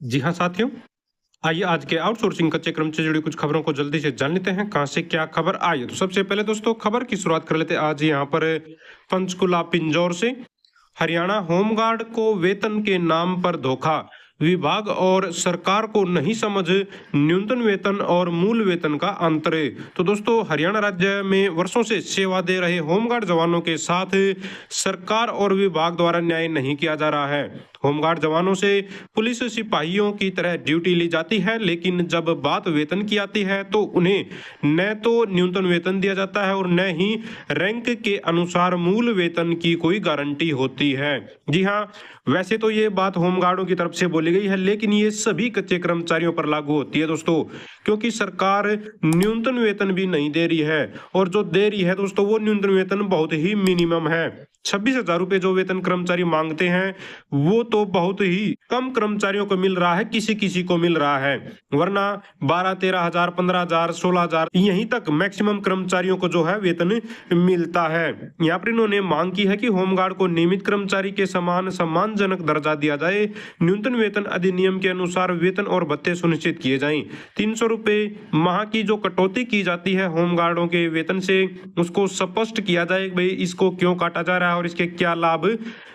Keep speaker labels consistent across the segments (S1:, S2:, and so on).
S1: जी हाँ साथियों, आइए आज के आउटसोर्सिंग कच्चे क्रम से जुड़ी कुछ खबरों को जल्दी से जान लेते हैं कहाँ से क्या खबर आई है। तो सबसे पहले दोस्तों खबर की शुरुआत कर लेते हैं आज यहाँ पर पंचकुला पिंजौर से। हरियाणा होमगार्ड को वेतन के नाम पर धोखा, विभाग और सरकार को नहीं समझ न्यूनतम वेतन और मूल वेतन का अंतर। तो दोस्तों हरियाणा राज्य में वर्षों से सेवा दे रहे होमगार्ड जवानों के साथ सरकार और विभाग द्वारा न्याय नहीं किया जा रहा है। होमगार्ड जवानों से पुलिस सिपाहियों की तरह ड्यूटी ली जाती है, लेकिन जब बात वेतन की आती है तो उन्हें न तो न्यूनतम वेतन दिया जाता है और न ही रैंक के अनुसार मूल वेतन की कोई गारंटी होती है। जी हाँ, वैसे तो ये बात होमगार्डों की तरफ से बोली गई है, लेकिन ये सभी कच्चे कर्मचारियों पर लागू होती है दोस्तों, क्योंकि सरकार न्यूनतम वेतन भी नहीं दे रही है और जो दे रही है दोस्तों वो न्यूनतम वेतन बहुत ही मिनिमम है। 26,000 रुपए जो वेतन कर्मचारी मांगते हैं वो तो बहुत ही कम कर्मचारियों को मिल रहा है, किसी किसी को मिल रहा है, वरना 12-13,000, 15,000, 16,000 यहीं तक मैक्सिमम कर्मचारियों को जो है वेतन मिलता है। यहाँ पर इन्होंने मांग की है कि होमगार्ड को नियमित कर्मचारी के समान सम्मानजनक दर्जा दिया जाए। न्यूनतम वेतन अधिनियम के अनुसार वेतन और भत्ते सुनिश्चित किए जाएं। 300 रुपए माह की जो कटौती की जाती है होमगार्डों के वेतन से, उसको स्पष्ट किया जाए भाई इसको क्यों काटा जा रहा है और इसके क्या लाभ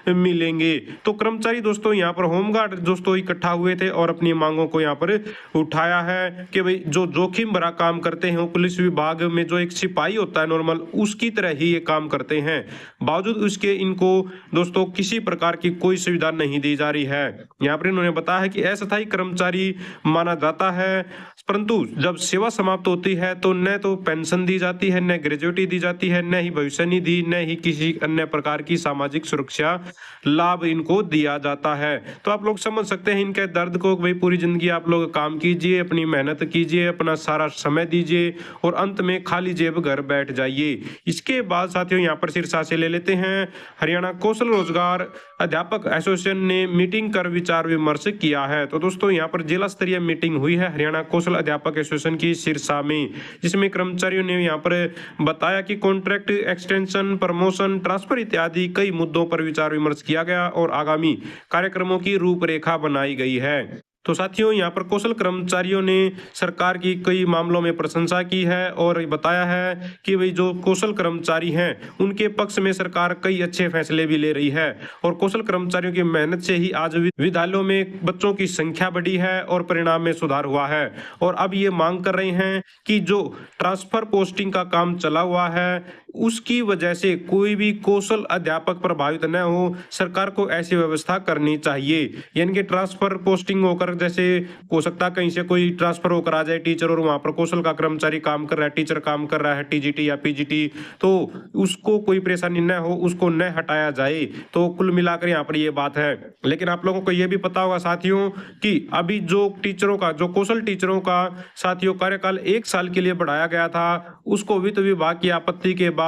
S1: मिलेंगे। तो कर्मचारी दोस्तों यहाँ पर होमगार्ड दोस्तों इकट्ठा हुए थे और अपनी मांगों को यहाँ पर उठाया है कि भाई जो जोखिम भरा काम करते हैं वो पुलिस विभाग में जो एक सिपाही होता है नॉर्मल, उसकी तरह ही ये काम करते हैं, बावजूद उसके इनको दोस्तों किसी प्रकार की कोई सुविधा नहीं दी जा रही है। यहाँ पर इन्होंने बताया है कि अस्थायी कर्मचारी माना जाता है, परंतु जब सेवा समाप्त होती है तो न तो पेंशन दी जाती है, न ग्रेजुएटी दी जाती है, न ही भविष्य निधि, न ही किसी अन्य प्रकार की सामाजिक सुरक्षा लाभ इनको दिया जाता है। तो आप लोग समझ सकते हैं इनके दर्द को। भाई पूरी जिंदगी आप लोग काम कीजिए, अपनी मेहनत कीजिए, अपना सारा समय दीजिए और अंत में खाली जेब घर बैठ जाइए। इसके बाद साथियों यहाँ पर शीर्षक से ले लेते हैं, हरियाणा कौशल रोजगार अध्यापक एसोसिएशन ने मीटिंग कर विचार विमर्श किया है। तो दोस्तों यहाँ पर जिला स्तरीय मीटिंग हुई है हरियाणा कौशल अध्यापक एसोसिएशन की सिरसा में, जिसमें कर्मचारियों ने यहाँ पर बताया कि कॉन्ट्रैक्ट एक्सटेंशन, प्रमोशन, ट्रांसफर इत्यादि कई मुद्दों पर विचार विमर्श किया गया और आगामी कार्यक्रमों की रूपरेखा बनाई गई है। तो साथियों यहाँ पर कौशल कर्मचारियों ने सरकार की कई मामलों में प्रशंसा की है और बताया है कि भाई जो कौशल कर्मचारी हैं उनके पक्ष में सरकार कई अच्छे फैसले भी ले रही है और कौशल कर्मचारियों की मेहनत से ही आज विद्यालयों में बच्चों की संख्या बढ़ी है और परिणाम में सुधार हुआ है। और अब ये मांग कर रहे हैं कि जो ट्रांसफर पोस्टिंग का काम चला हुआ है उसकी वजह से कोई भी कौशल अध्यापक प्रभावित न हो, सरकार को ऐसी व्यवस्था करनी चाहिए। यानी कि ट्रांसफर पोस्टिंग होकर, जैसे हो सकता है कहीं से कोई ट्रांसफर होकर आ जाए टीचर और वहां पर कौशल का कर्मचारी काम कर रहा है, टीचर काम कर रहा है टीजीटी या पीजीटी, तो उसको कोई परेशानी न हो, उसको न हटाया जाए। तो कुल मिलाकर यहाँ पर ये बात है। लेकिन आप लोगों को ये भी पता होगा साथियों कि अभी जो टीचरों का, जो कौशल टीचरों का साथियों कार्यकाल 1 साल के लिए बढ़ाया गया था, उसको वित्त विभाग की आपत्ति के बाद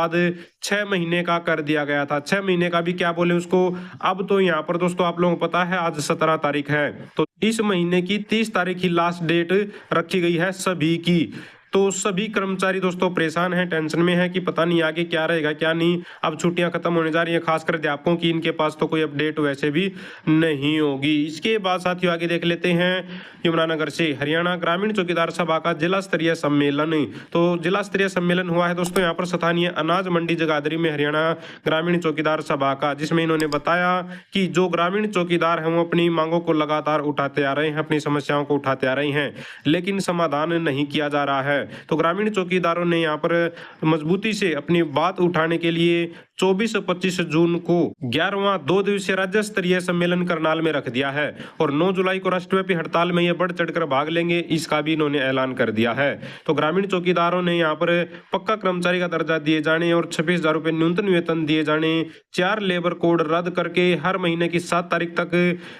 S1: 6 महीने का कर दिया गया था। 6 महीने का भी क्या बोले उसको। अब तो यहाँ पर दोस्तों आप लोगों को पता है आज 17 तारीख है, तो इस महीने की 30 तारीख की लास्ट डेट रखी गई है सभी की। तो सभी कर्मचारी दोस्तों परेशान हैं, टेंशन में है कि पता नहीं आगे क्या रहेगा क्या नहीं। अब छुट्टियां खत्म होने जा रही हैं, खासकर अध्यापकों की, इनके पास तो कोई अपडेट वैसे भी नहीं होगी। इसके बाद साथियों आगे देख लेते हैं यमुनानगर से, हरियाणा ग्रामीण चौकीदार सभा का जिला स्तरीय सम्मेलन। तो जिला स्तरीय सम्मेलन हुआ है दोस्तों यहाँ पर स्थानीय अनाज मंडी जगाधरी में हरियाणा ग्रामीण चौकीदार सभा का, जिसमें इन्होंने बताया कि जो ग्रामीण चौकीदार हैं वो अपनी मांगों को लगातार उठाते आ रहे हैं, अपनी समस्याओं को उठाते आ रहे हैं, लेकिन समाधान नहीं किया जा रहा है। तो ग्रामीण चौकीदारों ने यहाँ पर मजबूती से अपनी बात उठाने के लिए 24-25 जून को 11वां 2 दिवसीय राज्य स्तरीय सम्मेलन करनाल में रख दिया है और 9 जुलाई को राष्ट्रव्यापी हड़ताल में ये बढ़ चढ़कर भाग लेंगे, इसका भी इन्होंने ऐलान कर दिया है। तो ग्रामीण चौकीदारों ने यहाँ पर पक्का कर्मचारी का दर्जा दिए जाने और 26,000 रुपए न्यूनतम वेतन दिए जाने, 4 लेबर कोड रद्द करके हर महीने की 7 तारीख तक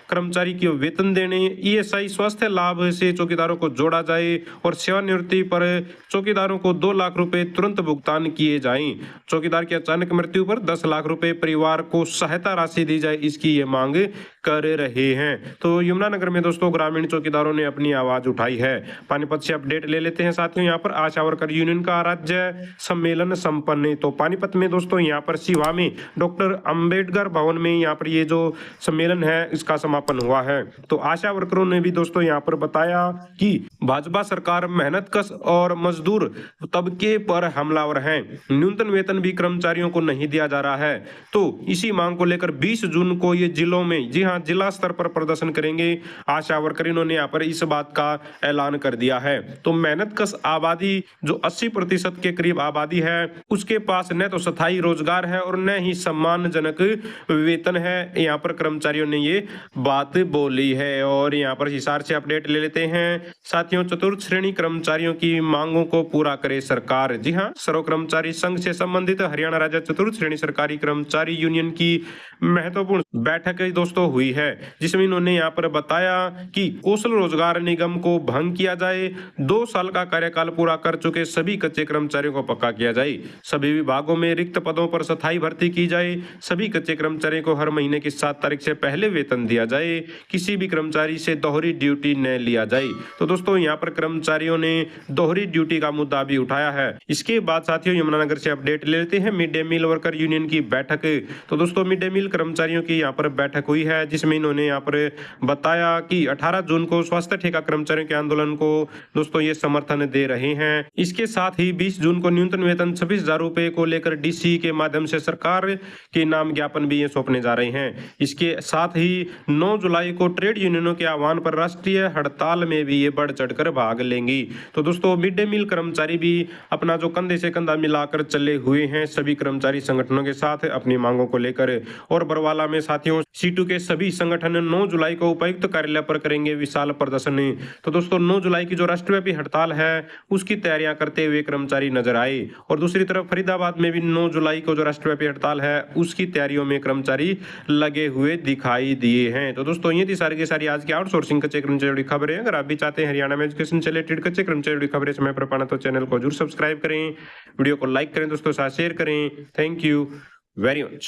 S1: कर्मचारी की वेतन देने, ESI स्वास्थ्य लाभ से चौकीदारों को जोड़ा जाए और सेवानिवृत्ति पर चौकीदारों को 2 लाख रुपए तुरंत भुगतान किए जाएं। चौकीदार की अचानक मृत्यु पर 10 लाख रुपए परिवार को सहायता राशि दी जाए, इसकी ये मांग कर रहे हैं। तो यमुनानगर में दोस्तों ग्रामीण चौकीदारों ने अपनी आवाज उठाई है। पानीपत से अपडेट ले लेते हैं साथियों। यहाँ पर आशा वर्कर यूनियन का राज्य सम्मेलन संपन्न। तो पानीपत में दोस्तों यहाँ पर शिवा में डॉक्टर अंबेडकर भवन में यहाँ पर ये जो सम्मेलन है इसका समापन हुआ है। तो आशा वर्करों ने भी दोस्तों यहाँ पर बताया कि भाजपा सरकार मेहनतकश और मजदूर तबके पर हमलावर है। न्यूनतम वेतन भी कर्मचारियों को नहीं दिया जा रहा है। तो इसी मांग को लेकर 20 जून को ये जिलों में, जी हाँ, जिला स्तर पर प्रदर्शन करेंगे। आशा वर्कर इन्होंने यहाँ पर इस बात का ऐलान कर दिया है। तो मेहनतकश आबादी जो 80% के करीब आबादी है, उसके पास न तो स्थायी रोजगार है और न ही सम्मानजनक वेतन है। यहाँ पर कर्मचारियों ने ये बात बोली है। और यहाँ पर हिसार से अपडेट ले लेते हैं साथियों। चतुर्थ श्रेणी कर्मचारियों की मांगों को पूरा करे सरकार। जी हाँ, सर्व कर्मचारी संघ से संबंधित हरियाणा राज्य चतुर्थ श्रेणी सरकारी कर्मचारी यूनियन की महत्वपूर्ण बैठक दोस्तों हुई है, जिसमें इन्होंने यहाँ पर बताया कि कौशल रोजगार निगम को भंग किया जाए, 2 साल का कार्यकाल पूरा कर चुके सभी कच्चे कर्मचारियों को पक्का किया जाए, सभी विभागों में रिक्त पदों पर स्थायी भर्ती की जाए, सभी कच्चे कर्मचारियों को हर महीने की 7 तारीख से पहले वेतन दिया जाए, किसी भी कर्मचारी से दोहरी ड्यूटी न लिया जाए। तो दोस्तों यहाँ पर कर्मचारियों ने दोहरी ड्यूटी का मुद्दा भी उठाया है। इसके बाद साथियों यमुनानगर से अपडेट ले लेते हैं mid day meal worker union की बैठक। तो दोस्तों मिड डे मील कर्मचारियों की यहाँ पर बैठक हुई है, जिसमें इन्होंने यहाँ पर बताया कि 18 जून को स्वास्थ्य ठेका कर्मचारियों के आंदोलन को दोस्तों ये समर्थन दे रहे हैं। इसके साथ ही 20 जून को न्यूनतम वेतन 26,000 रुपए को लेकर डीसी के माध्यम से सरकार के नाम ज्ञापन भी ये सौंपने जा रहे हैं। इसके साथ ही 9 जुलाई को ट्रेड यूनियनों के आह्वान पर राष्ट्रीय हड़ताल में भी ये बढ़ चढ़कर भाग लेंगी। तो दोस्तों मिड डे मील कर्मचारी भी अपना जो कंधे से कंधा मिलाकर चले हुए हैं सभी कर्मचारी संगठनों के साथ अपनी मांगों को लेकर। और बरवाला में साथियों सीटू के सभी संगठन 9 जुलाई को उपायुक्त कार्यालय पर करेंगे विशाल प्रदर्शन। तो दोस्तों 9 जुलाई की जो राष्ट्रव्यापी हड़ताल है उसकी तैयारियां करते हुए कर्मचारी नजर आए। और दूसरी तरफ फरीदाबाद में भी 9 जुलाई को जो राष्ट्रव्यापी हड़ताल है उसकी तैयारियों में कर्मचारी लगे हुए दिखाई दिए हैं। तो दोस्तों ये थी सारी की सारी आज की आउटसोर्सिंग कच्चे कर्मचारी जुड़ी खबरें। अगर आप भी चाहते हैं हरियाणा में एजुकेशन से रिलेटेड कच्चे कर्मचारी जुड़ी खबरें समय पर पाना तो चैनल को जरूर सब्सक्राइब करें, वीडियो को लाइक करें, दोस्तों साथ शेयर करें। Thank you very much.